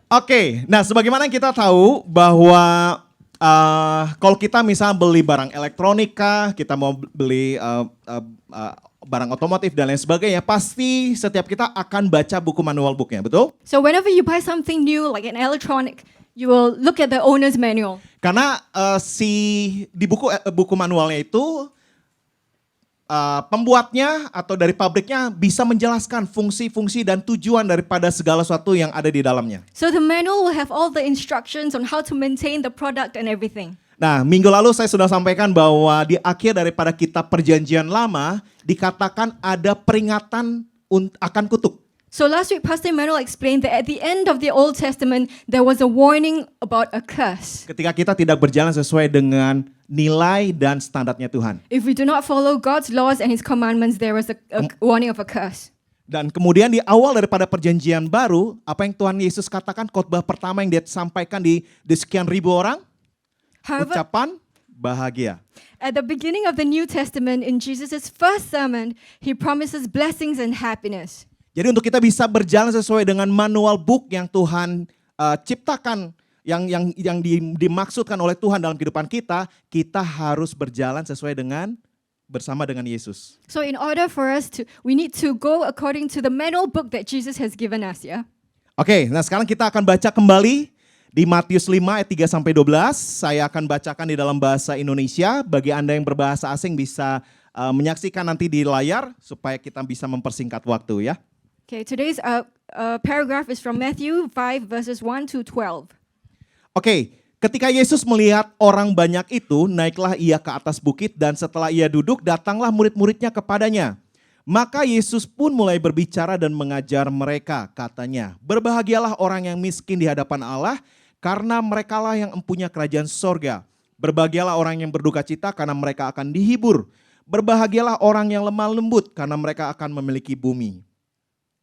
Oke, nah sebagaimana kita tahu bahwa kalau kita misalnya beli barang elektronika, kita mau beli barang otomotif dan lain sebagainya, pasti setiap kita akan baca buku manual booknya, betul? So whenever you buy something new, like an electronic, you will look at the owner's manual. Karena di buku manualnya itu pembuatnya atau dari pabriknya bisa menjelaskan fungsi-fungsi dan tujuan daripada segala sesuatu yang ada di dalamnya. So the manual will have all the instructions on how to maintain the product and everything. Nah, minggu lalu saya sudah sampaikan bahwa di akhir daripada kitab Perjanjian Lama dikatakan ada peringatan akan kutuk. So last week, Pastor Emmanuel explained that at the end of the Old Testament, there was a warning about a curse. Ketika kita tidak berjalan sesuai dengan nilai dan standarnya Tuhan. If we do not follow God's laws and His commandments, there was a warning of a curse. Dan kemudian di awal daripada Perjanjian Baru, apa yang Tuhan Yesus katakan, khotbah pertama yang dia sampaikan di sekian ribu orang? However, Ucapan bahagia. at the beginning of the New Testament, in Jesus' first sermon, He promises blessings and happiness. Jadi untuk kita bisa berjalan sesuai dengan manual book yang Tuhan ciptakan, yang dimaksudkan oleh Tuhan dalam kehidupan kita, kita harus berjalan sesuai dengan bersama dengan Yesus. So in order for us to, we need to go according to the manual book that Jesus has given us, yeah? Oke, nah sekarang kita akan baca kembali di Matius 5 ayat 3 sampai 12. Saya akan bacakan di dalam bahasa Indonesia. Bagi Anda yang berbahasa asing bisa menyaksikan nanti di layar supaya kita bisa mempersingkat waktu ya. Okay, today's paragraph is from Matthew 5 verses 1 to 12. Oke, ketika Yesus melihat orang banyak itu, naiklah ia ke atas bukit dan setelah ia duduk, datanglah murid-muridnya kepadanya. Maka Yesus pun mulai berbicara dan mengajar mereka, katanya, berbahagialah orang yang miskin di hadapan Allah, karena merekalah yang empunya kerajaan sorga. Berbahagialah orang yang berduka cita, karena mereka akan dihibur. Berbahagialah orang yang lemah lembut, karena mereka akan memiliki bumi.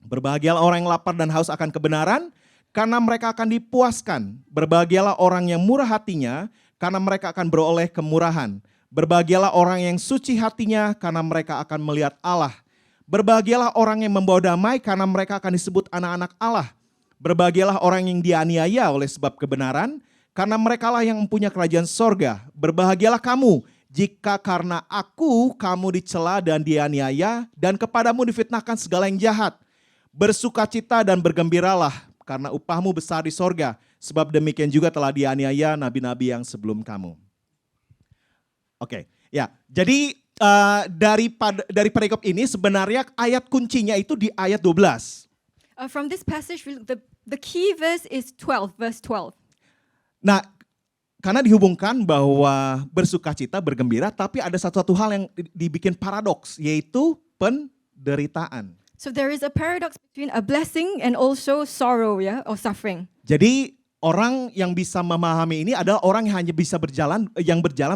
Berbahagialah orang yang lapar dan haus akan kebenaran, karena mereka akan dipuaskan. Berbahagialah orang yang murah hatinya, karena mereka akan beroleh kemurahan. Berbahagialah orang yang suci hatinya, karena mereka akan melihat Allah. Berbahagialah orang yang membawa damai, karena mereka akan disebut anak-anak Allah. Berbahagialah orang yang dianiaya oleh sebab kebenaran, karena merekalah yang mempunyai kerajaan sorga. Berbahagialah kamu, jika karena aku kamu dicela dan dianiaya, dan kepadamu difitnahkan segala yang jahat. Bersukacita dan bergembiralah, karena upahmu besar di sorga, sebab demikian juga telah dianiaya nabi-nabi yang sebelum kamu. Oke, ya. Jadi dari perikop ini sebenarnya ayat kuncinya itu di ayat 12. From this passage, the key verse is 12, verse 12. Nah, karena dihubungkan bahwa bersukacita, bergembira, tapi ada satu hal yang dibikin paradoks, yaitu penderitaan. So there is a paradox between a blessing and also sorrow, yeah, or suffering. Jadi orang yang bisa memahami ini adalah orang yang hanya bisa berjalan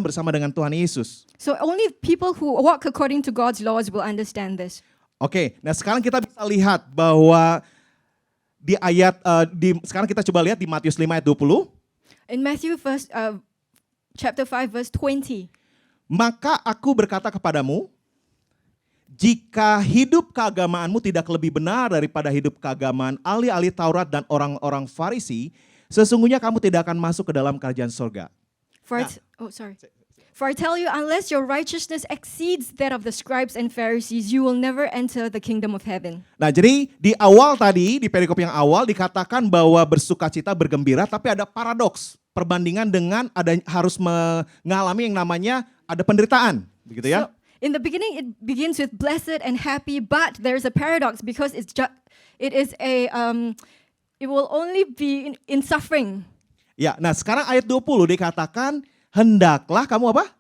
bersama dengan Tuhan Yesus. So only people who walk according to God's laws will understand this. Oke, nah sekarang kita bisa lihat bahwa di sekarang kita coba lihat di Matius 5 ayat 20. In Matthew chapter 5 verse 20. Maka aku berkata kepadamu, jika hidup keagamaanmu tidak lebih benar daripada hidup keagamaan ahli-ahli Taurat dan orang-orang Farisi, sesungguhnya kamu tidak akan masuk ke dalam kerajaan surga. For I tell you, unless your righteousness exceeds that of the scribes and Pharisees, you will never enter the kingdom of heaven. Nah, jadi di awal tadi, di perikop yang awal dikatakan bahwa bersukacita, bergembira, tapi ada paradoks perbandingan dengan harus mengalami yang namanya ada penderitaan, begitu ya? So, in the beginning, it begins with blessed and happy, but there's a paradox because it will only be in suffering. Ya, nah sekarang ayat 20 dikatakan, hendaklah kamu apa?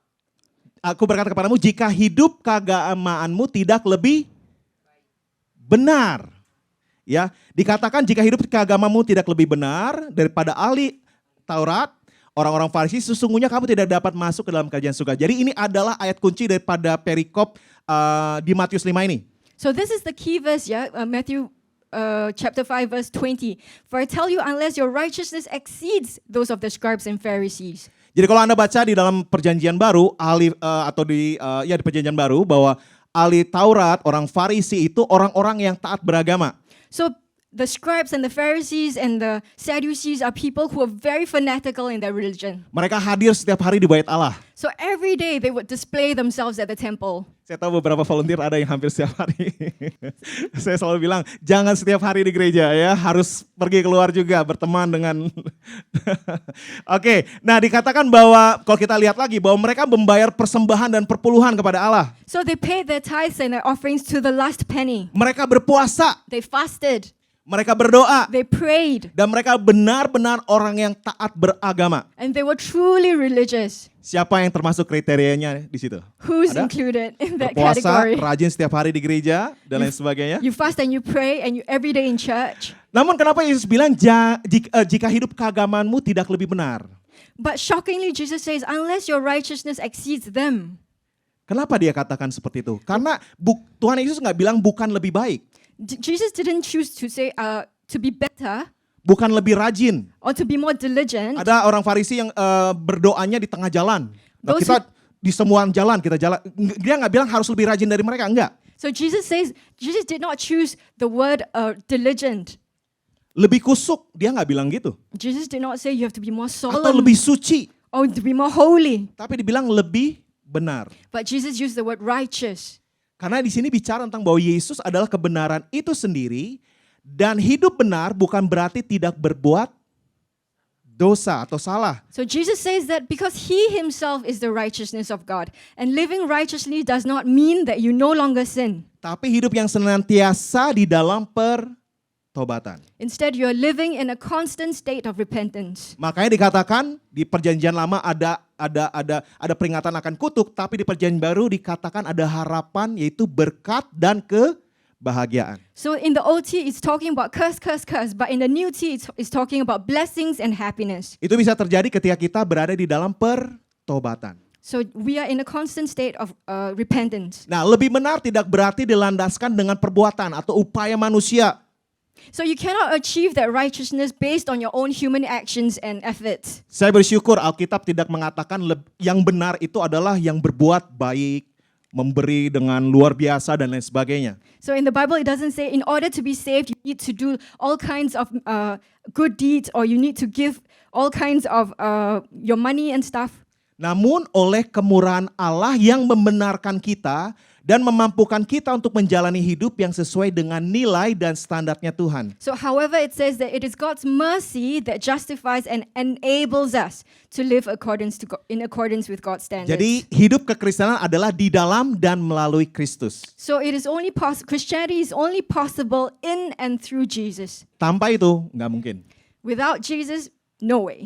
Aku berkata kepadamu, jika hidup keagamaanmu tidak lebih benar. Ya, dikatakan jika hidup keagamaanmu tidak lebih benar daripada ahli Taurat, orang-orang Farisi, sesungguhnya kamu tidak dapat masuk ke dalam kerajaan surga. Jadi ini adalah ayat kunci daripada perikop di Matius 5 ini. So this is the key verse, yeah, Matthew chapter 5 verse 20. For I tell you, unless your righteousness exceeds those of the scribes and Pharisees. Jadi kalau Anda baca di dalam Perjanjian Baru, di Perjanjian Baru bahwa ahli Taurat, orang Farisi itu orang-orang yang taat beragama. So the scribes and the Pharisees and the Sadducees are people who are very fanatical in their religion. Mereka hadir setiap hari di bait Allah. So every day they would display themselves at the temple. Saya tahu beberapa volunteer ada yang hampir setiap hari. Saya selalu bilang, jangan setiap hari di gereja ya, harus pergi keluar juga berteman dengan. Oke, nah dikatakan bahwa kalau kita lihat lagi bahwa mereka membayar persembahan dan perpuluhan kepada Allah. So they paid their tithes and their offerings to the last penny. Mereka berpuasa, They fasted, mereka berdoa, they prayed, dan mereka benar-benar orang yang taat beragama. and they were truly religious. Siapa yang termasuk kriterianya di situ? Who's Ada? included in that Berpuasa, category? rajin setiap hari di gereja, dan lain sebagainya. You fast and you pray and you every day in church. Namun kenapa Yesus bilang jika hidup keagamaanmu tidak lebih benar? But shockingly, Jesus says, unless your righteousness exceeds them. Kenapa dia katakan seperti itu? Karena Tuhan Yesus nggak bilang bukan lebih baik, Jesus didn't choose to say to be better bukan lebih rajin. or to be more diligent. Ada orang Farisi yang berdoanya di tengah jalan. Nah, Those kita di semua jalan kita jalan. Dia nggak bilang harus lebih rajin dari mereka, enggak. So Jesus says, Jesus did not choose the word diligent. Lebih kusuk, dia nggak bilang gitu. Jesus did not say you have to be more Atau solemn lebih suci, or to be more holy. tapi dibilang lebih benar. But Jesus used the word righteous. Karena di sini bicara tentang bahwa Yesus adalah kebenaran itu sendiri, dan hidup benar bukan berarti tidak berbuat dosa atau salah. So Jesus says that because he himself is the righteousness of God, and living righteously does not mean that you no longer sin. Tapi hidup yang senantiasa di dalam pertobatan. Instead, you are living in a constant state of repentance. Makanya dikatakan di perjanjian lama ada peringatan akan kutuk, tapi di perjanjian baru dikatakan ada harapan, yaitu berkat dan kebahagiaan. So in the OT, it's talking about curse, curse, curse. But in the new T, it's talking about blessings and happiness. Itu bisa terjadi ketika kita berada di dalam pertobatan. So we are in a constant state of repentance. Nah, lebih benar tidak berarti dilandaskan dengan perbuatan atau upaya manusia. So you cannot achieve that righteousness based on your own human actions and efforts. Saya bersyukur Alkitab tidak mengatakan yang benar itu adalah yang berbuat baik, memberi dengan luar biasa dan lain sebagainya. So in the Bible, it doesn't say in order to be saved, you need to do all kinds of good deeds, or you need to give all kinds of your money and stuff. Namun oleh kemurahan Allah yang membenarkan kita dan memampukan kita untuk menjalani hidup yang sesuai dengan nilai dan standarnya Tuhan. So however, it says that it is God's mercy that justifies and enables us to live in accordance with God's standards. Jadi hidup kekristenan adalah di dalam dan melalui Kristus. So it is only Christianity is only possible in and through Jesus. Tanpa itu nggak mungkin. Without Jesus, no way.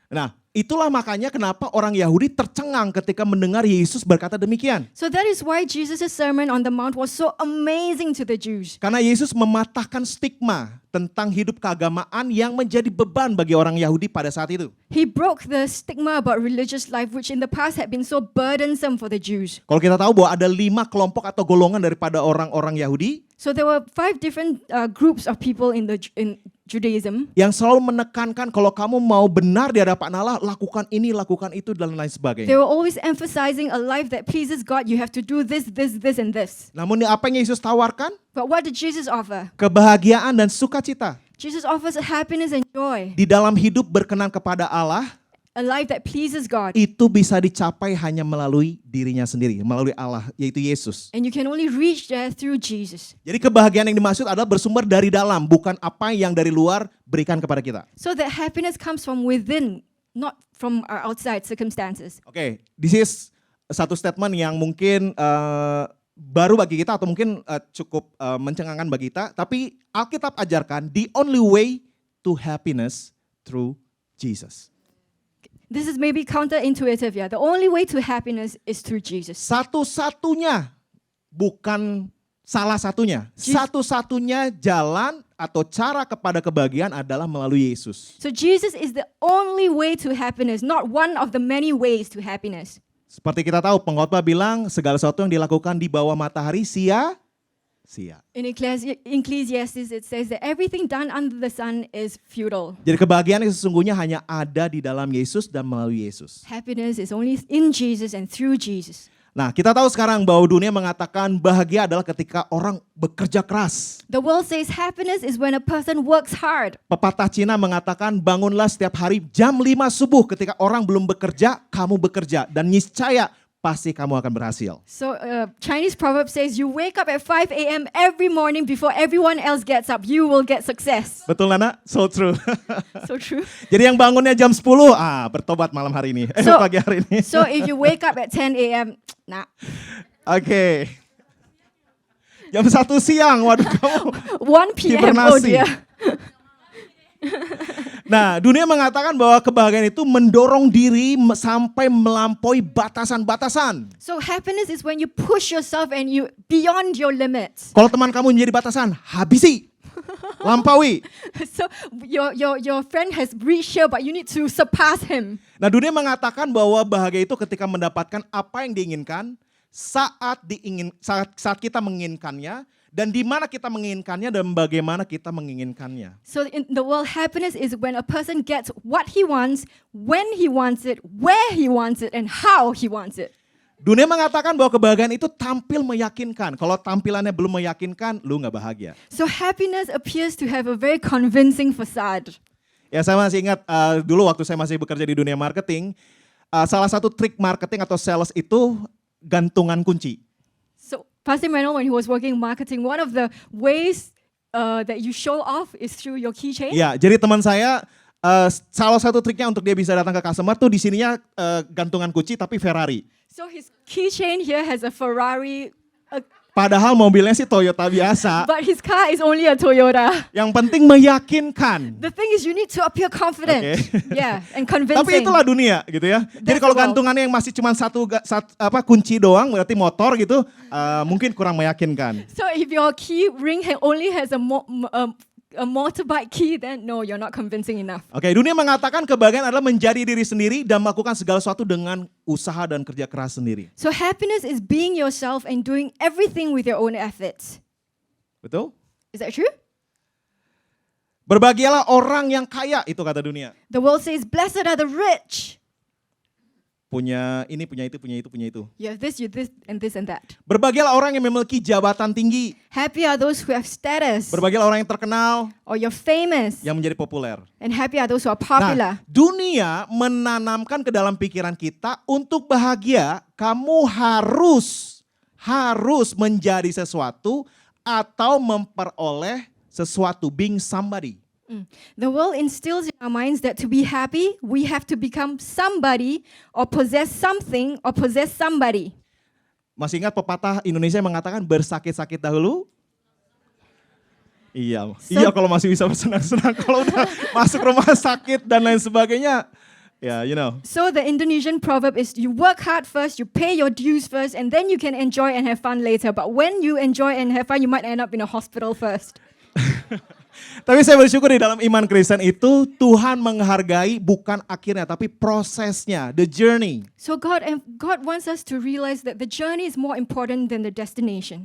Nah, itulah makanya kenapa orang Yahudi tercengang ketika mendengar Yesus berkata demikian. So that is why Jesus' Sermon on the Mount was so amazing to the Jews. Karena Yesus mematahkan stigma tentang hidup keagamaan yang menjadi beban bagi orang Yahudi pada saat itu. He broke the stigma about religious life, which in the past had been so burdensome for the Jews. Kalau kita tahu bahwa ada 5 kelompok atau golongan daripada orang-orang Yahudi So there were 5 different groups of people in Judaism. yang selalu menekankan kalau kamu mau benar di hadapan Allah, lakukan ini, lakukan itu, dan lain They sebagainya. were always emphasizing a life that pleases God. You have to do this, this, this, and this. Namun apa yang Yesus tawarkan? But what did Jesus offer? Kebahagiaan dan sukacita. Jesus offers happiness and joy, Di dalam hidup berkenan kepada Allah, a life that pleases God. itu bisa dicapai hanya melalui dirinya sendiri, melalui Allah, yaitu Yesus. And you can only reach there through Jesus. Jadi kebahagiaan yang dimaksud adalah bersumber dari dalam, bukan apa yang dari luar berikan kepada kita. So that happiness comes from within, not from our outside circumstances. Oke, this is satu statement yang mungkin baru bagi kita atau mungkin cukup mencengangkan bagi kita. Tapi Alkitab ajarkan the only way to happiness through Jesus. This is maybe counterintuitive, yeah. The only way to happiness is through Jesus. Satu-satunya, bukan salah satunya. Satu-satunya jalan atau cara kepada kebahagiaan adalah melalui Yesus. So Jesus is the only way to happiness, not one of the many ways to happiness. Seperti kita tahu, pengkhotbah bilang segala sesuatu yang dilakukan di bawah matahari sia-sia. In Ecclesiastes, it says that everything done under the sun is futile. Jadi kebahagiaan yang sesungguhnya hanya ada di dalam Yesus dan melalui Yesus. Happiness is only in Jesus and through Jesus. Nah, kita tahu sekarang bahwa dunia mengatakan bahagia adalah ketika orang bekerja keras. The world says happiness is when a person works hard. Pepatah Cina mengatakan bangunlah setiap hari jam 5 subuh ketika orang belum bekerja, kamu bekerja. Dan niscaya pasti kamu akan berhasil. So Chinese proverb says you wake up at 5 a.m. every morning before everyone else gets up, you will get success. Betul Nana? So true. So true. Jadi yang bangunnya jam 10, bertobat malam hari ini. Pagi hari ini. So if you wake up at 10 a.m., nah. Oke. Jam 1 siang, waduh kamu 1 p.m. Oh hibernasi. dear. Nah, dunia mengatakan bahwa kebahagiaan itu mendorong diri sampai melampaui batasan-batasan. So happiness is when you push yourself and you beyond your limits. Kalau teman kamu menjadi batasan, habisi. Lampaui. So your friend has reached here, but you need to surpass him. Nah, dunia mengatakan bahwa bahagia itu ketika mendapatkan apa yang diinginkan saat kita menginginkannya, dan di mana kita menginginkannya dan bagaimana kita menginginkannya. So in the world, happiness is when a person gets what he wants, when he wants it, where he wants it, and how he wants it. Dunia mengatakan bahwa kebahagiaan itu tampil meyakinkan. Kalau tampilannya belum meyakinkan, lu nggak bahagia. So happiness appears to have a very convincing facade. Ya, saya masih ingat dulu waktu saya masih bekerja di dunia marketing, salah satu trik marketing atau sales itu gantungan kunci. So Pastor Manuel, when he was working in marketing, one of the ways that you show off is through your keychain. Ya, jadi teman saya salah satu triknya untuk dia bisa datang ke customer tuh di sininya gantungan kunci tapi Ferrari. So his keychain here has a Ferrari, Padahal mobilnya sih Toyota biasa. but his car is only a Toyota. Yang penting meyakinkan. The thing is, you need to appear confident, yeah, and convincing. Tapi itulah dunia gitu ya. Jadi That's kalau the world. gantungannya yang masih cuma satu kunci doang, berarti motor gitu, mungkin kurang meyakinkan. So if your key ring only has a motorbike key, then no, you're not convincing enough. Oke, dunia mengatakan kebahagiaan adalah menjadi diri sendiri dan melakukan segala sesuatu dengan usaha dan kerja keras sendiri. So happiness is being yourself and doing everything with your own efforts. Betul? Is that true? Berbahagialah orang yang kaya, itu kata dunia. The world says, blessed are the rich. Punya ini, punya itu, punya itu, punya itu. You have this, and this, and that. Berbahagialah orang yang memiliki jabatan tinggi. Happy are those who have status, Berbahagialah orang yang terkenal, or you're famous. yang menjadi populer. And happy are those who are popular. Nah, dunia menanamkan ke dalam pikiran kita untuk bahagia, kamu harus menjadi sesuatu atau memperoleh sesuatu, being somebody. The world instills in our minds that to be happy, we have to become somebody, or possess something, or possess somebody. Masih ingat pepatah Indonesia yang mengatakan bersakit-sakit dahulu? Iya, iya kalau masih bisa bersenang-senang. Kalau udah masuk rumah sakit dan lain sebagainya, ya you know. So the Indonesian proverb is you work hard first, you pay your dues first, and then you can enjoy and have fun later. But when you enjoy and have fun, you might end up in a hospital first. Tapi saya bersyukur di dalam iman Kristen itu Tuhan menghargai bukan akhirnya tapi prosesnya, the journey. So God wants us to realize that the journey is more important than the destination.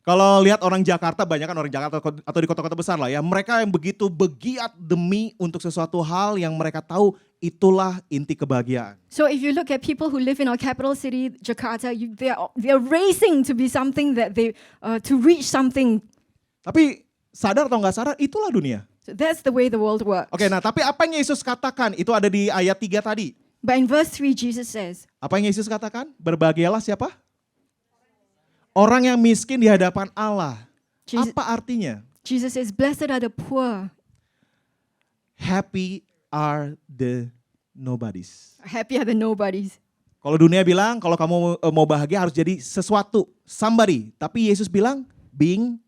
Kalau lihat orang Jakarta, banyak kan orang Jakarta atau di kota-kota besar lah ya, mereka yang begitu begiat demi untuk sesuatu hal yang mereka tahu itulah inti kebahagiaan. So if you look at people who live in our capital city, Jakarta, they are racing to be something that to reach something. Tapi sadar atau nggak sadar, itulah dunia. So that's the way the world works. Oke, nah tapi apa yang Yesus katakan? Itu ada di ayat 3 tadi. But in verse 3, Jesus says, Apa yang Yesus katakan? Berbahagialah siapa? Orang yang miskin di hadapan Allah. Apa artinya? Jesus says, blessed are the poor. Happy are the nobodies. Happy are the nobodies. Kalau dunia bilang, kalau kamu mau bahagia harus jadi sesuatu, somebody. Tapi Yesus bilang, being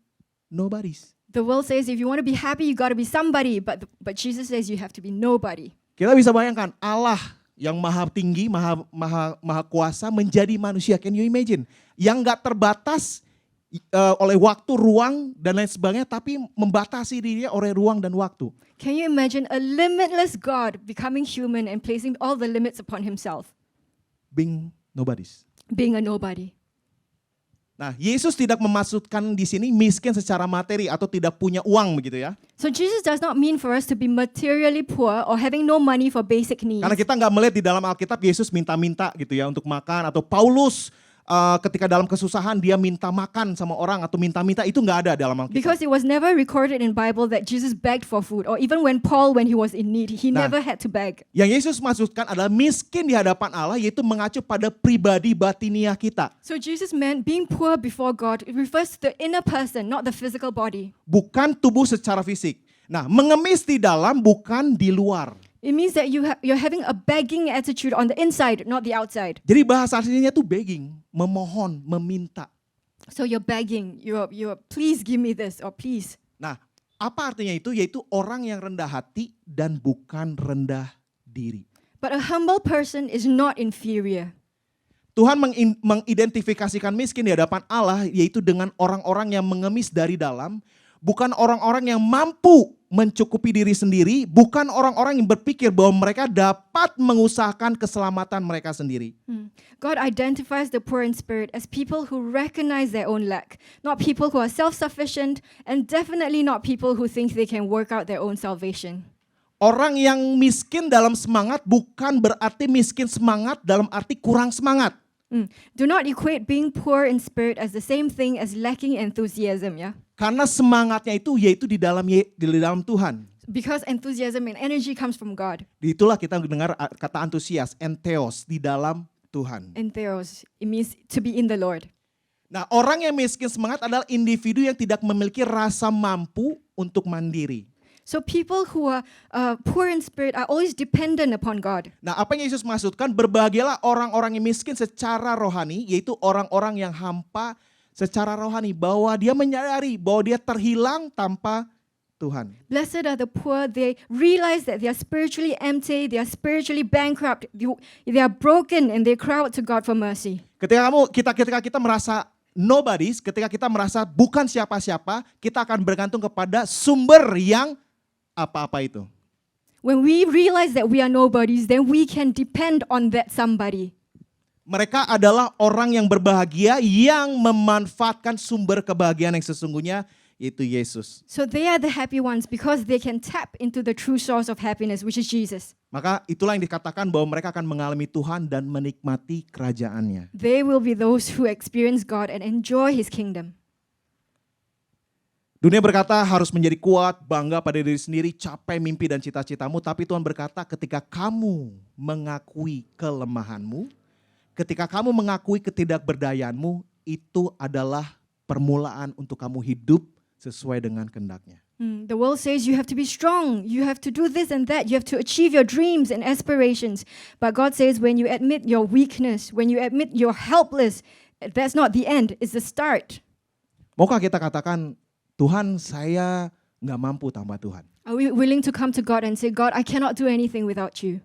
nobodies. The world says if you want to be happy, you got to be somebody. But Jesus says you have to be nobody. Kita bisa bayangkan Allah yang maha tinggi, maha kuasa menjadi manusia. Can you imagine? Yang gak terbatas oleh waktu, ruang, dan lain sebagainya. Tapi membatasi dirinya oleh ruang dan waktu. Can you imagine a limitless God becoming human and placing all the limits upon himself? Being nobodies. Being a nobody. Nah, Yesus tidak memasukkan di sini miskin secara materi atau tidak punya uang begitu ya. So Jesus does not mean for us to be materially poor or having no money for basic needs. Karena kita nggak melihat di dalam Alkitab Yesus minta-minta gitu ya untuk makan atau Paulus ketika dalam kesusahan dia minta makan sama orang atau minta-minta, itu nggak ada dalam Alkitab. Because it was never recorded in Bible that Jesus begged for food, or even when Paul, when he was in need, he Nah. never had to beg. Yang Yesus maksudkan adalah miskin di hadapan Allah, yaitu mengacu pada pribadi batiniah kita. So Jesus meant being poor before God. It refers to the inner person, not the physical body. Bukan tubuh secara fisik. Nah, mengemis di dalam bukan di luar. It means that you're having a begging attitude on the inside, not the outside. Jadi bahasa aslinya tuh begging, memohon, meminta. So you're begging, you're please give me this, or please. Nah, apa artinya itu? Yaitu orang yang rendah hati dan bukan rendah diri. But a humble person is not inferior. Tuhan mengidentifikasikan miskin di hadapan Allah yaitu dengan orang-orang yang mengemis dari dalam, bukan orang-orang yang mampu mencukupi diri sendiri, bukan orang-orang yang berpikir bahwa mereka dapat mengusahakan keselamatan mereka sendiri. God identifies the poor in spirit as people who recognize their own lack, not people who are self-sufficient, and definitely not people who think they can work out their own salvation. Orang yang miskin dalam semangat bukan berarti miskin semangat dalam arti kurang semangat. Do not equate being poor in spirit as the same thing as lacking enthusiasm, yeah? Karena semangatnya itu yaitu di dalam Tuhan. Because enthusiasm and energy comes from God. Itulah kita dengar kata antusias, entheos, di dalam Tuhan. Entheos, it means to be in the Lord. Nah, orang yang miskin semangat adalah individu yang tidak memiliki rasa mampu untuk mandiri. So people who are poor in spirit are always dependent upon God. Nah, apa yang Yesus maksudkan? Berbahagialah orang-orang yang miskin secara rohani, yaitu orang-orang yang hampa secara rohani, bahwa dia menyadari bahwa dia terhilang tanpa Tuhan. Blessed are the poor. They realize that they are spiritually empty, they are spiritually bankrupt, they are broken, and they cry out to God for mercy. Ketika kita merasa nobodies, ketika kita merasa bukan siapa-siapa, kita akan bergantung kepada sumber yang apa-apa itu. When we realize that we are nobodies, then we can depend on that somebody. Mereka adalah orang yang berbahagia yang memanfaatkan sumber kebahagiaan yang sesungguhnya, yaitu Yesus. So they are the happy ones because they can tap into the true source of happiness, which is Jesus. Maka itulah yang dikatakan bahwa mereka akan mengalami Tuhan dan menikmati kerajaannya. They will be those who experience God and enjoy His kingdom. Dunia berkata harus menjadi kuat, bangga pada diri sendiri, capai mimpi dan cita-citamu. Tapi Tuhan berkata ketika kamu mengakui kelemahanmu, ketika kamu mengakui ketidakberdayaanmu, itu adalah permulaan untuk kamu hidup sesuai dengan kehendak-Nya. The world says you have to be strong, you have to do this and that, you have to achieve your dreams and aspirations. But God says when you admit your weakness, when you admit you're helpless, that's not the end, it's the start. Maukah kita katakan, Tuhan saya nggak mampu tanpa Tuhan. Are we willing to come to God and say, God, I cannot do anything without you?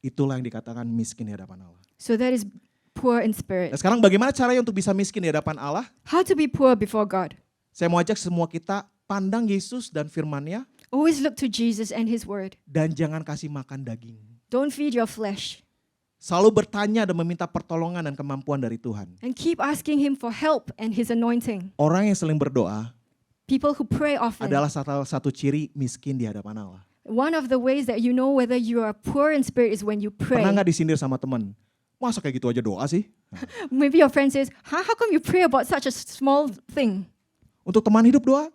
Itulah yang dikatakan miskin di hadapan Allah. So that is poor in spirit. Nah, sekarang bagaimana caranya untuk bisa miskin di hadapan Allah? How to be poor before God? Saya mau ajak semua kita pandang Yesus dan firman-Nya Always look to Jesus and His word. dan jangan kasih makan daging. Don't feed your flesh. Selalu bertanya dan meminta pertolongan dan kemampuan dari Tuhan. And keep asking Him for help and His anointing. Orang yang sering berdoa People who pray often. adalah satu ciri miskin di hadapan Allah. One of the ways that you know whether you are poor in spirit is when you pray. Pernah nggak disindir sama teman? Masa kayak gitu aja doa sih? Maybe your friend says, how come you pray about such a small thing? Untuk teman hidup doa?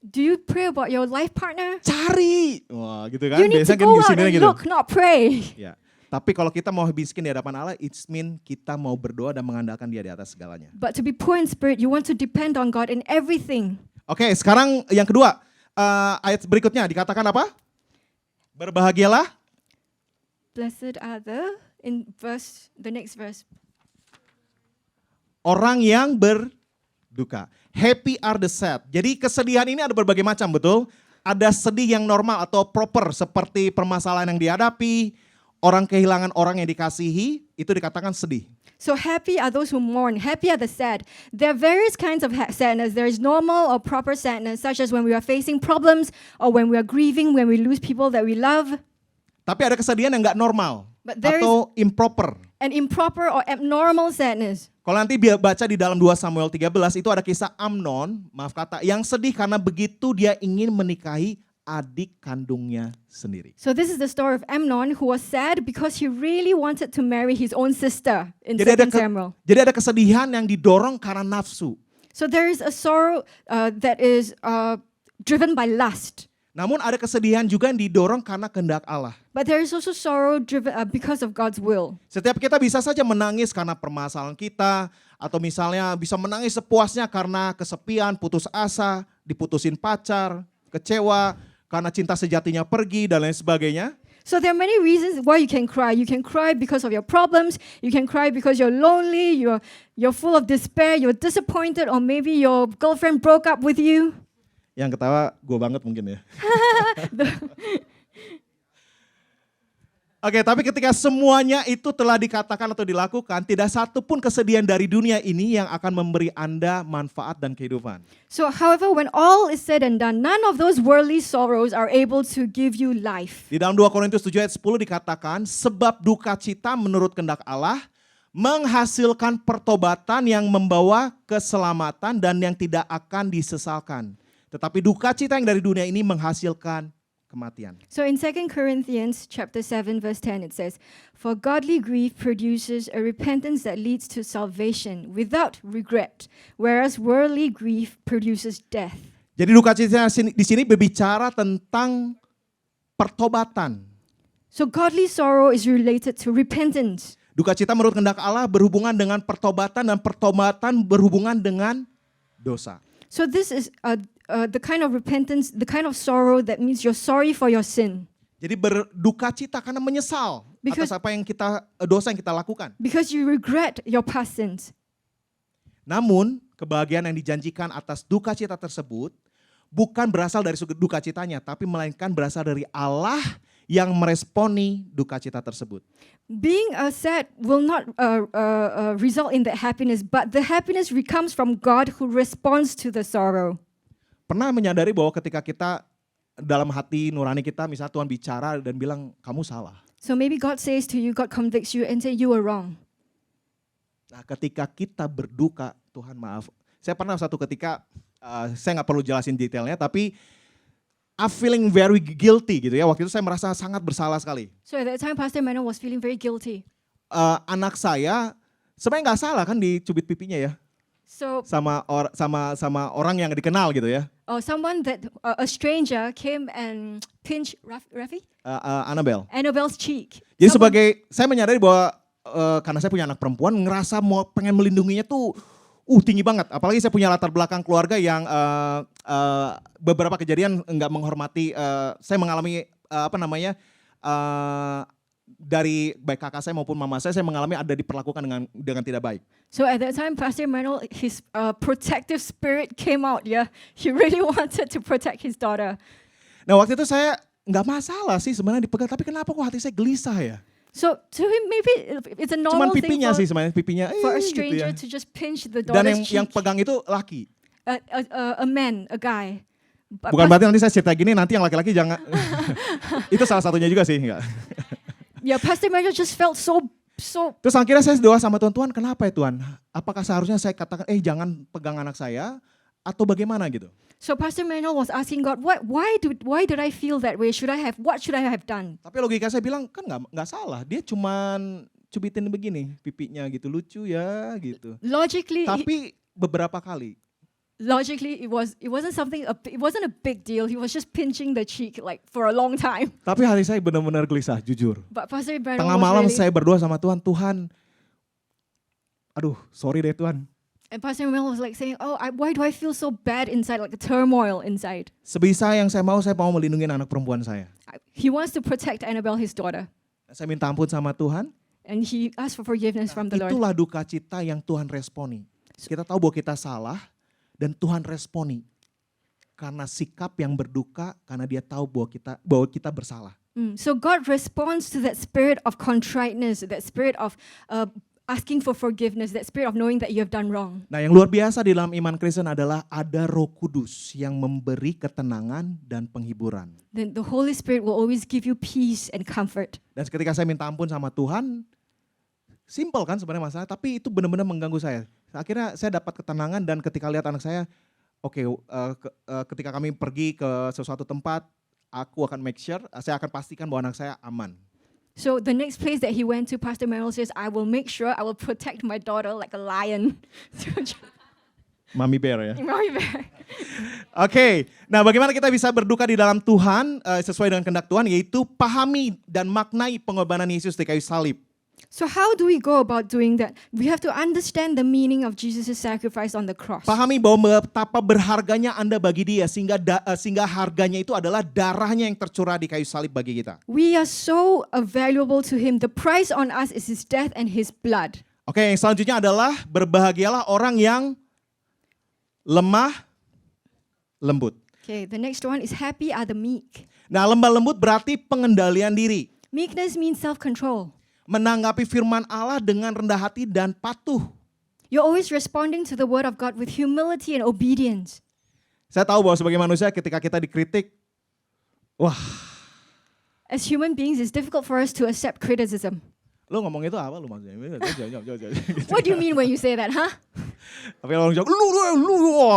Do you pray about your life partner? Cari! Wah gitu kan? You need to Biasanya kan go out disindirnya and gitu. look, not pray. Ya. Tapi kalau kita mau miskin di hadapan Allah, it mean kita mau berdoa dan mengandalkan Dia di atas segalanya. But to be poor in spirit, you want to depend on God in everything. Oke, sekarang yang kedua, ayat berikutnya dikatakan apa? Berbahagialah Blessed are the next verse. orang yang berduka. Happy are the sad. Jadi kesedihan ini ada berbagai macam, betul? Ada sedih yang normal atau proper seperti permasalahan yang dihadapi, orang kehilangan orang yang dikasihi, itu dikatakan sedih. So happy are those who mourn. Happy are the sad. There are various kinds of sadness. There is normal or proper sadness, such as when we are facing problems or when we are grieving, when we lose people that we love. Tapi ada kesedihan yang nggak normal But there atau improper. An improper or abnormal sadness. Kalau nanti baca di dalam 2 Samuel 13 itu ada kisah Amnon, maaf kata, yang sedih karena begitu dia ingin menikahi adik kandungnya sendiri. So this is the story of Amnon, who was sad because he really wanted to marry his own sister in Jadi 2 Samuel. jadi ada kesedihan yang didorong karena nafsu. So there is a sorrow that is driven by lust. Namun ada kesedihan juga yang didorong karena kehendak Allah. But there is also sorrow driven because of God's will. Setiap kita bisa saja menangis karena permasalahan kita, atau misalnya bisa menangis sepuasnya karena kesepian, putus asa, diputusin pacar, kecewa, karena cinta sejatinya pergi dan lain sebagainya. So there are many reasons why you can cry. You can cry because of your problems. You can cry because you're lonely. You're full of despair. You're disappointed, or maybe your girlfriend broke up with you. Yang ketawa gue banget mungkin ya. Oke, tapi ketika semuanya itu telah dikatakan atau dilakukan, tidak satu pun kesedihan dari dunia ini yang akan memberi Anda manfaat dan kehidupan. So however, when all is said and done, none of those worldly sorrows are able to give you life. Di dalam 2 Korintus 7 ayat 10 dikatakan, sebab duka cita menurut kehendak Allah menghasilkan pertobatan yang membawa keselamatan dan yang tidak akan disesalkan. Tetapi duka cita yang dari dunia ini menghasilkan kematian. So in 2 Corinthians chapter 7 verse 10 it says, "For godly grief produces a repentance that leads to salvation without regret, whereas worldly grief produces death." Jadi duka cita di sini berbicara tentang pertobatan. So godly sorrow is related to repentance. Duka cita menurut kehendak Allah berhubungan dengan pertobatan dan pertobatan berhubungan dengan dosa. So this is the kind of repentance, the kind of sorrow that means you're sorry for your sin. Jadi berduka cita karena menyesal atas apa yang dosa yang kita lakukan. Because you regret your past sins. Namun kebahagiaan yang dijanjikan atas duka cita tersebut bukan berasal dari duka citanya, tapi melainkan berasal dari Allah yang meresponi duka cita tersebut. Being sad will not result in that happiness, but the happiness comes from God who responds to the sorrow. Pernah menyadari bahwa ketika kita dalam hati nurani kita, misalnya Tuhan bicara dan bilang kamu salah. So maybe God says to you, God convicts you and say you were wrong. Nah, ketika kita berduka, Tuhan maaf. Saya pernah satu ketika, saya nggak perlu jelasin detailnya, tapi I'm feeling very guilty gitu ya. Waktu itu saya merasa sangat bersalah sekali. So at that time, Pastor Manuel was feeling very guilty. Anak saya sebenarnya nggak salah kan dicubit pipinya ya, So sama orang yang dikenal gitu ya. someone that a stranger came and pinched Rafi, Annabelle's cheek. Jadi saya menyadari bahwa karena saya punya anak perempuan, ngerasa pengen melindunginya tuh tinggi banget. Apalagi saya punya latar belakang keluarga yang beberapa kejadian nggak menghormati. Saya mengalami dari baik kakak saya maupun mama saya mengalami ada diperlakukan dengan tidak baik. So at that time, Pastor Manuel, his protective spirit came out. Yeah, he really wanted to protect his daughter. Nah waktu itu saya nggak masalah sih sebenarnya dipegang, tapi kenapa kok hati saya gelisah ya? So to him, maybe it's a normal Cuman pipinya thing sih sebenarnya, pipinya. for a Gitu stranger ya. to just pinch the Dan daughter's yang cheek. pegang itu laki. A man, a guy. But Bukan berarti nanti saya cerita gini, nanti yang laki-laki jangan. Itu salah satunya juga sih. Enggak. Yeah, Pastor Manuel just felt so. Terus akhirnya saya doa sama Tuhan, Tuhan kenapa ya Tuhan? Apakah seharusnya saya katakan, jangan pegang anak saya, atau bagaimana gitu? So Pastor Manuel was asking God, why did I feel that way? What should I have done? Tapi logika saya bilang, kan nggak salah. Dia cuman cubitin begini, pipinya gitu, lucu ya gitu. Tapi beberapa kali. Logically, it wasn't a big deal. He was just pinching the cheek like for a long time. Tapi hati saya benar-benar gelisah, jujur. But Pastor Manuel Tengah was malam really, saya berdoa sama Tuhan, aduh sorry deh Tuhan. and Pastor Manuel was like saying, why do I feel so bad inside, like a turmoil inside? Sebisa yang saya mau melindungi anak perempuan saya. He wants to protect Annabelle, his daughter. Saya minta ampun sama Tuhan. And he asked for forgiveness from the Lord. Itulah duka cita yang Tuhan responi. Kita tahu bahwa kita salah dan Tuhan responi. Karena sikap yang berduka, karena dia tahu bahwa kita bersalah. So God responds to that spirit of contriteness, that spirit of asking for forgiveness, that spirit of knowing that you have done wrong. Nah yang luar biasa di dalam iman Kristen adalah ada Roh Kudus yang memberi ketenangan dan penghiburan. Then the Holy Spirit will always give you peace and comfort. Dan ketika saya minta ampun sama Tuhan, simple kan sebenarnya masalah, tapi itu benar-benar mengganggu saya. Akhirnya saya dapat ketenangan dan ketika lihat anak saya, ketika kami pergi ke sesuatu tempat, aku akan make sure, saya akan pastikan bahwa anak saya aman. So the next place that he went to, Pastor Merrill says, I will make sure I will protect my daughter like a lion. Mami bear ya. Mommy bear. Oke, nah bagaimana kita bisa berduka di dalam Tuhan sesuai dengan kehendak Tuhan, yaitu pahami dan maknai pengorbanan Yesus di kayu salib. So how do we go about doing that? We have to understand the meaning of Jesus' sacrifice on the cross. Pahami bahwa betapa berharganya Anda bagi dia, sehingga harganya itu adalah darahnya yang tercurah di kayu salib bagi kita. We are so valuable to him. The price on us is his death and his blood. Oke, yang selanjutnya adalah berbahagialah orang yang lemah lembut. Okay, the next one is happy are the meek. Nah, lemah lembut berarti pengendalian diri. Meekness means self-control. Menanggapi firman Allah dengan rendah hati dan patuh. You're always responding to the word of God with humility and obedience. Saya tahu bahwa sebagai manusia ketika kita dikritik, wah, As human beings, it's difficult for us to accept criticism. lu ngomong itu apa lu maksudnya? What do you mean when you say that, huh? Tapi orang jawab,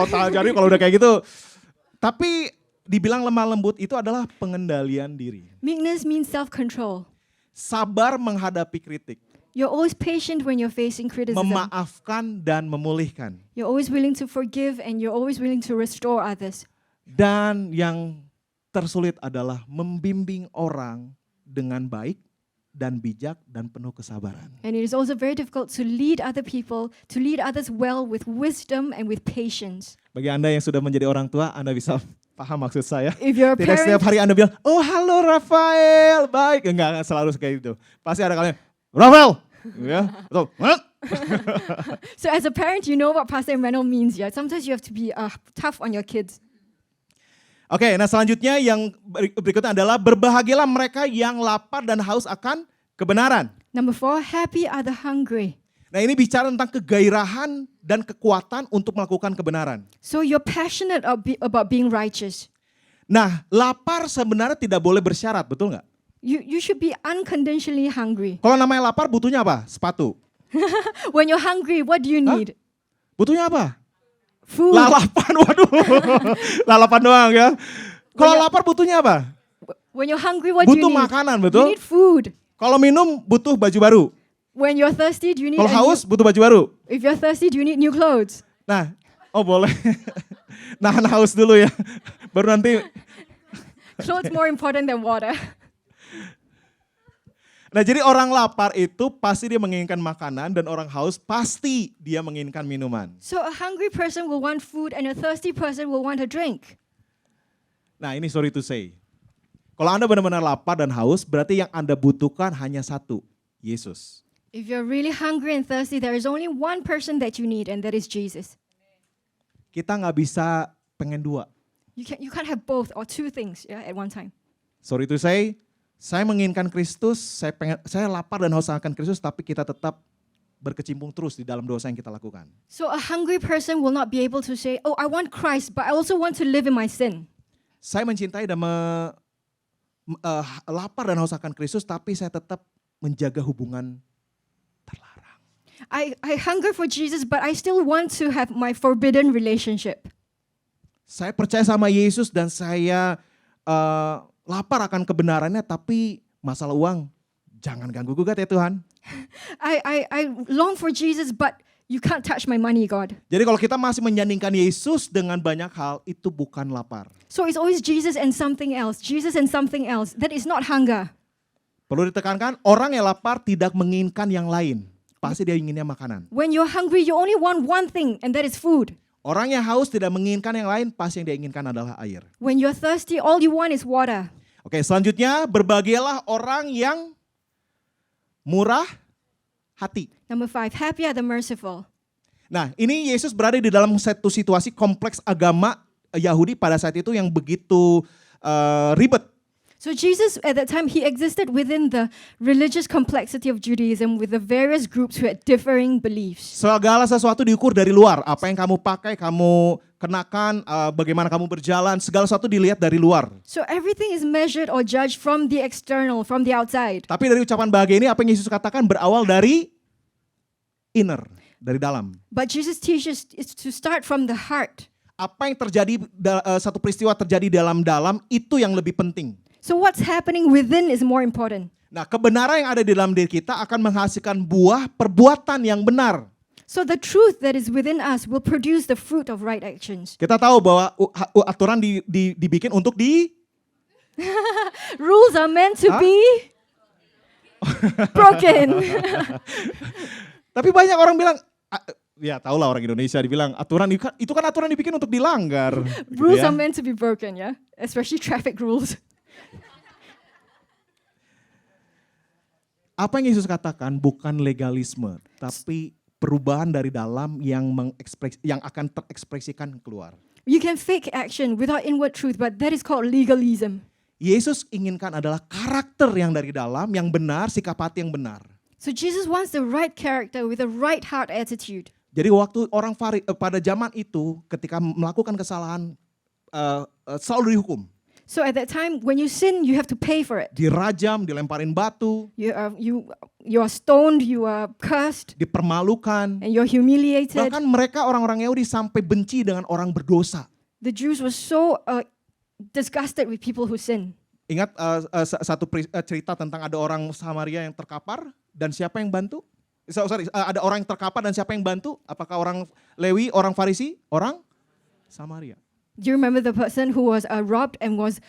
jadi kalau udah kayak gitu. Tapi dibilang lemah lembut itu adalah pengendalian diri. Meekness means self-control. Sabar menghadapi kritik. You're always patient when you're facing criticism. Memaafkan dan memulihkan. You're always willing to forgive and you're always willing to restore others. Dan yang tersulit adalah membimbing orang dengan baik dan bijak dan penuh kesabaran. And it is also very difficult to lead other people, to lead others well with wisdom and with patience. Bagi Anda yang sudah menjadi orang tua, Anda bisa paham maksud saya. If you're a Tidak setiap parent, hari Anda bilang, oh halo Rafael, baik. Enggak selalu kayak gitu. Pasti ada kalian, Rafael. Ya, atau, "Hah?" so as a parent, you know what Pastor Emmanuel means, yeah? Sometimes you have to be tough on your kids. Oke, nah selanjutnya yang berikutnya adalah berbahagialah mereka yang lapar dan haus akan kebenaran. Number 4, happy are the hungry. Nah ini bicara tentang kegairahan dan kekuatan untuk melakukan kebenaran. So you're passionate about being righteous. Nah lapar sebenarnya tidak boleh bersyarat, betul nggak? You should be unconditionally hungry. Kalau namanya lapar butuhnya apa? Sepatu. When you're hungry, what do you need? Butuhnya apa? Food. Lalapan, waduh. Lalapan doang ya. Kalau lapar butuhnya apa? When you're hungry, what do you Butuh need? makanan, You betul? need food. Kalau minum butuh baju baru. When you're thirsty, do you need Kalau haus butuh baju baru. If you're thirsty, do you need new clothes? Nah, oh boleh. Nahan haus dulu ya. Baru nanti. Clothes more important than water. Nah jadi orang lapar itu pasti dia menginginkan makanan dan orang haus pasti dia menginginkan minuman. So a hungry person will want food and a thirsty person will want a drink. Nah ini sorry to say. Kalau Anda benar-benar lapar dan haus berarti yang Anda butuhkan hanya satu, Yesus. If you're really hungry and thirsty, there is only one person that you need and that is Jesus. Kita nggak bisa pengen dua. You can't have both or two things, yeah, at one time. Sorry to say, saya menginginkan Kristus, saya lapar dan haus akan Kristus, tapi kita tetap berkecimpung terus di dalam dosa yang kita lakukan. So a hungry person will not be able to say, oh, I want Christ, but I also want to live in my sin. Saya mencintai dan lapar dan haus akan Kristus, tapi saya tetap menjaga hubungan terlarang. I hunger for Jesus, but I still want to have my forbidden relationship. Saya percaya sama Yesus dan saya lapar akan kebenarannya, tapi masalah uang jangan ganggu gugat ya Tuhan. I long for Jesus, but you can't touch my money, God. Jadi kalau kita masih menyandingkan Yesus dengan banyak hal, itu bukan lapar. So it's always Jesus and something else. Jesus and something else. That is not hunger. Perlu ditekankan, orang yang lapar tidak menginginkan yang lain. Pasti dia inginnya makanan. When you're hungry, you only want one thing, and that is food. Orang yang haus tidak menginginkan yang lain, pasti yang dia inginkan adalah air. When you're thirsty, all you want is water. Oke, selanjutnya berbahagialah orang yang murah hati. Number 5, happy are the merciful. Nah, ini Yesus berada di dalam satu situasi kompleks agama Yahudi pada saat itu yang begitu ribet. So Jesus, at that time, he existed within the religious complexity of Judaism with the various groups who had differing beliefs. Segala sesuatu diukur dari luar. Apa yang kamu pakai, kamu kenakan, bagaimana kamu berjalan, segala sesuatu dilihat dari luar. So everything is measured or judged from the external, from the outside. Tapi dari ucapan bahagia ini, apa yang Yesus katakan berawal dari inner, dari dalam. But Jesus teaches is to start from the heart. apa yang terjadi satu peristiwa terjadi dalam-dalam itu yang lebih penting. So what's happening within is more important. Nah, kebenaran yang ada di dalam diri kita akan menghasilkan buah perbuatan yang benar. So the truth that is within us will produce the fruit of right actions. Kita tahu bahwa aturan dibikin untuk Rules are meant to be broken. Tapi banyak orang bilang, ya tahulah orang Indonesia dibilang aturan itu kan aturan dibikin untuk dilanggar. Gitu Rules ya. are meant to be broken, yeah? Especially traffic rules. Apa yang Yesus katakan bukan legalisme, tapi perubahan dari dalam yang akan terekspresikan keluar. You can fake action without inward truth, but that is called legalism. Yesus inginkan adalah karakter yang dari dalam, yang benar, sikap hati yang benar. So Jesus wants the right character with the right heart attitude. Jadi waktu orang pada zaman itu ketika melakukan kesalahan selalu dihukum. So at that time, when you sin, you have to pay for it. Dirajam, dilemparin batu, You are stoned, you are cursed, dipermalukan. and you're humiliated. Bahkan mereka orang-orang Yahudi sampai benci dengan orang berdosa. The Jews were so disgusted with people who sin. Ingat satu cerita tentang ada orang Samaria yang terkapar dan siapa yang bantu? Ada orang yang terkapar dan siapa yang bantu? Apakah orang Lewi, orang Farisi, orang Samaria? Do you remember the person who was robbed and was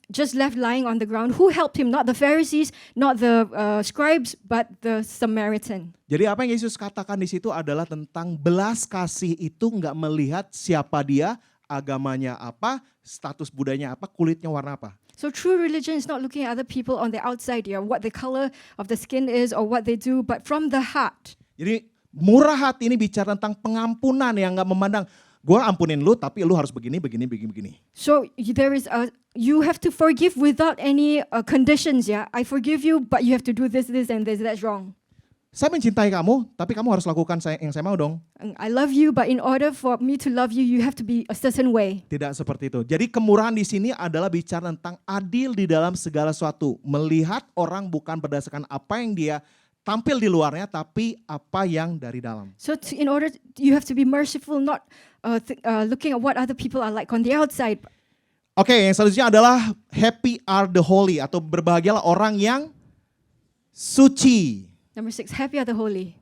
just left lying on the ground? Who helped him? Not the Pharisees, not the scribes, but the Samaritan. Jadi apa yang Yesus katakan di situ adalah tentang belas kasih itu nggak melihat siapa dia, agamanya apa, status budayanya apa, kulitnya warna apa. So true religion is not looking at other people on the outside, yeah, what the color of the skin is or what they do, but from the heart. Jadi murah hati ini bicara tentang pengampunan yang nggak memandang. Gue ampunin lu, tapi lu harus begini. So there is you have to forgive without any conditions, yeah. I forgive you, but you have to do this, and this. That's wrong. Saya mencintai kamu, tapi kamu harus lakukan yang saya mau dong. And I love you, but in order for me to love you, you have to be a certain way. Tidak seperti itu. Jadi kemurahan di sini adalah bicara tentang adil di dalam segala sesuatu. Melihat orang bukan berdasarkan apa yang dia tampil di luarnya, tapi apa yang dari dalam. So in order, you have to be merciful, not looking at what other people are like on the outside. Oke, yang selanjutnya adalah happy are the holy atau berbahagialah orang yang suci. Number 6, happy are the holy.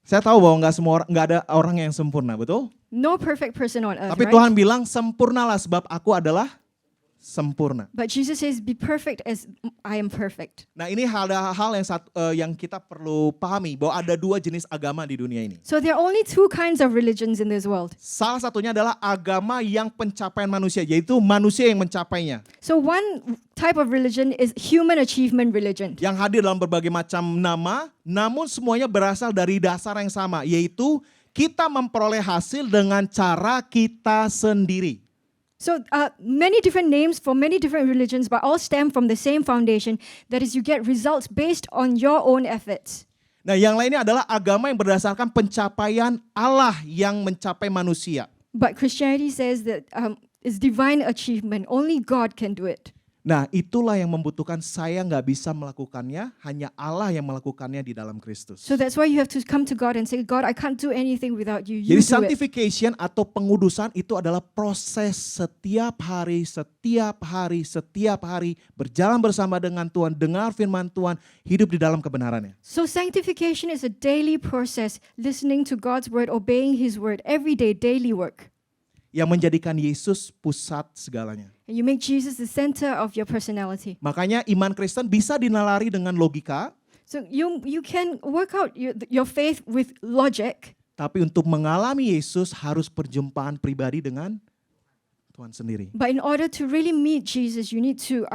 Saya tahu bahwa nggak ada orang yang sempurna, betul? No perfect person on earth, Tapi right? Tuhan bilang sempurnalah sebab aku adalah sempurna. But Jesus says, be perfect as I am perfect. Nah ini ada hal yang kita perlu pahami bahwa ada dua jenis agama di dunia ini. So there are only two kinds of religions in this world. Salah satunya adalah agama yang pencapaian manusia, yaitu manusia yang mencapainya. So one type of religion is human achievement religion. Yang hadir dalam berbagai macam nama, namun semuanya berasal dari dasar yang sama, yaitu kita memperoleh hasil dengan cara kita sendiri. So many different names for many different religions, but all stem from the same foundation. That is, you get results based on your own efforts. Nah yang lainnya adalah agama yang berdasarkan pencapaian Allah yang mencapai manusia. But Christianity says that it's divine achievement. Only God can do it. Nah itulah yang membutuhkan saya nggak bisa melakukannya, hanya Allah yang melakukannya di dalam Kristus. So that's why you have to come to God and say, God, I can't do anything without you. Jadi You do it. sanctification atau pengudusan itu adalah proses setiap hari berjalan bersama dengan Tuhan, dengar firman Tuhan, hidup di dalam kebenarannya. So sanctification is a daily process, listening to God's word, obeying His word, everyday, daily work. Yang menjadikan Yesus pusat segalanya. And you make Jesus the center of your personality. Makanya iman Kristen bisa dinalari dengan logika, So you can work out your faith with logic, tapi untuk mengalami Yesus harus perjumpaan pribadi dengan Tuhan sendiri. but in order to really meet Jesus, you need to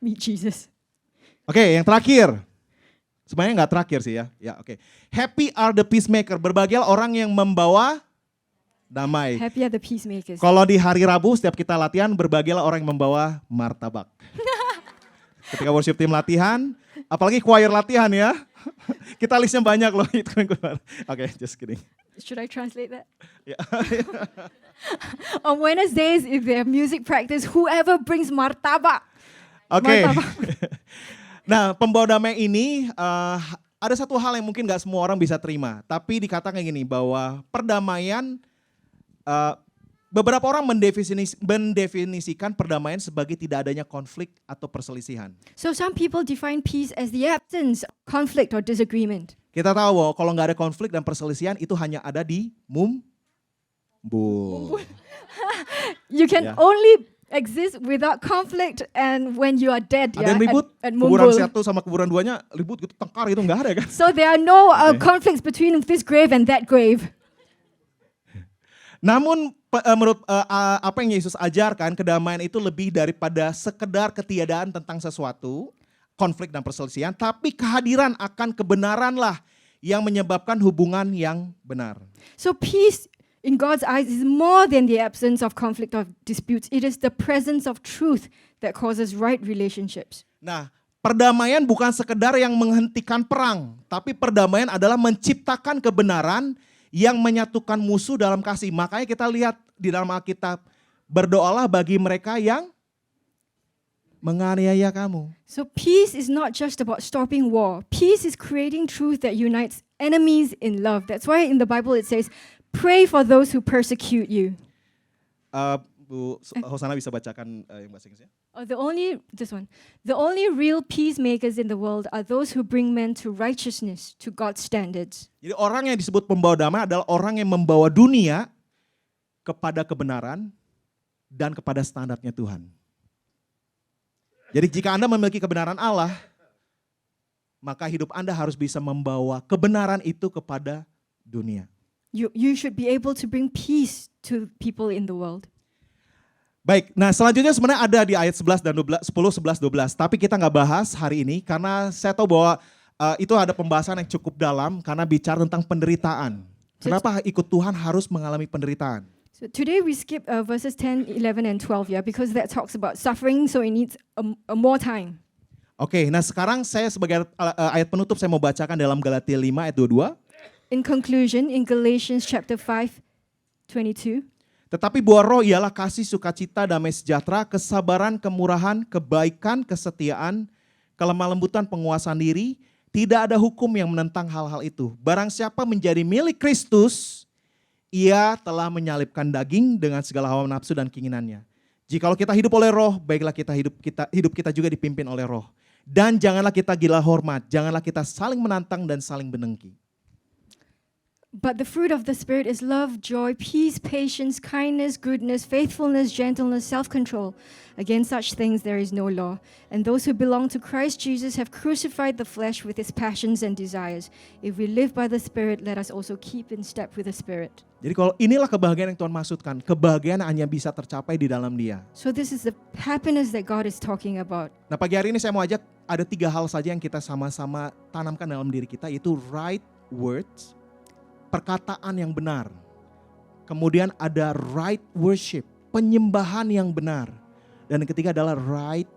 meet Jesus. Oke, yang terakhir. Sebenarnya nggak terakhir sih ya. Ya, oke. Happy are the peacemaker. Berbahagialah orang yang membawa damai. Happy are the peacemakers. Kalau di hari Rabu setiap kita latihan, berbahagialah orang yang membawa martabak. Ketika worship team latihan, apalagi choir latihan ya. Kita listnya banyak loh. Oke, just kidding. Should I translate that? Ya. On Wednesdays, if they have music practice, whoever brings martabak. Oke. Martabak. Nah, pembawa damai ini ada satu hal yang mungkin gak semua orang bisa terima. Tapi dikatakan gini bahwa perdamaian, beberapa orang mendefinisikan perdamaian sebagai tidak adanya konflik atau perselisihan. So some people define peace as the absence of conflict or disagreement. Kita tahu bahwa kalau nggak ada konflik dan perselisihan itu hanya ada di mumbul. You can Yeah. only exist without conflict and when you are dead. Ada yang ribut, at kuburan Mumbul. satu sama kuburan duanya ribut gitu, tengkar gitu nggak ada kan? So there are no Okay. conflicts between this grave and that grave. Namun menurut apa yang Yesus ajarkan, kedamaian itu lebih daripada sekedar ketiadaan tentang sesuatu, konflik dan perselisihan, tapi kehadiran akan kebenaranlah yang menyebabkan hubungan yang benar. So peace in God's eyes is more than the absence of conflict or disputes. It is the presence of truth that causes right relationships. Nah, perdamaian bukan sekedar yang menghentikan perang, tapi perdamaian adalah menciptakan kebenaran yang menyatukan musuh dalam kasih. Makanya kita lihat di dalam Alkitab, berdoalah bagi mereka yang menganiaya kamu. So peace is not just about stopping war. Peace is creating truth that unites enemies in love. That's why in the Bible it says, pray for those who persecute you. Bu Hosana bisa bacakan yang bahasa Inggrisnya? The only real peacemakers in the world are those who bring men to righteousness, to God's standards. Jadi orang yang disebut pembawa damai adalah orang yang membawa dunia kepada kebenaran dan kepada standarnya Tuhan. Jadi jika Anda memiliki kebenaran Allah, maka hidup Anda harus bisa membawa kebenaran itu kepada dunia. You should be able to bring peace to people in the world. Baik, nah selanjutnya sebenarnya ada di ayat 11 dan 12, 10, 11, 12. Tapi kita nggak bahas hari ini karena saya tahu bahwa itu ada pembahasan yang cukup dalam karena bicara tentang penderitaan. Kenapa ikut Tuhan harus mengalami penderitaan? So today we skip verses 10, 11, and 12, because that talks about suffering, so it needs a more time. Oke, nah sekarang saya sebagai ayat penutup saya mau bacakan dalam Galatia 5 ayat 22. In conclusion, in Galatians chapter 5, 22, Tetapi buah roh ialah kasih, sukacita, damai sejahtera, kesabaran, kemurahan, kebaikan, kesetiaan, kelemah lembutan, penguasaan diri. Tidak ada hukum yang menentang hal-hal itu. Barang siapa menjadi milik Kristus, ia telah menyalibkan daging dengan segala hawa nafsu dan keinginannya. Jikalau kita hidup oleh roh, baiklah hidup kita juga dipimpin oleh roh. Dan janganlah kita gila hormat, janganlah kita saling menantang dan saling mendengki. but the fruit of the Spirit is love, joy, peace, patience, kindness, goodness, faithfulness, gentleness, self-control. Against such things there is no law. And those who belong to Christ Jesus have crucified the flesh with its passions and desires. If we live by the Spirit, let us also keep in step with the Spirit. Jadi kalau inilah kebahagiaan yang Tuhan maksudkan, kebahagiaan hanya bisa tercapai di dalam Dia. So this is the happiness that God is talking about. Nah pagi hari ini saya mau ajak ada 3 hal saja yang kita sama-sama tanamkan dalam diri kita, yaitu right words, perkataan yang benar. Kemudian ada right worship, penyembahan yang benar. Dan yang ketiga adalah right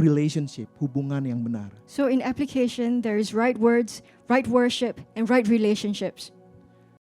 relationship, hubungan yang benar. So in application, there is right words, right worship, and right relationships.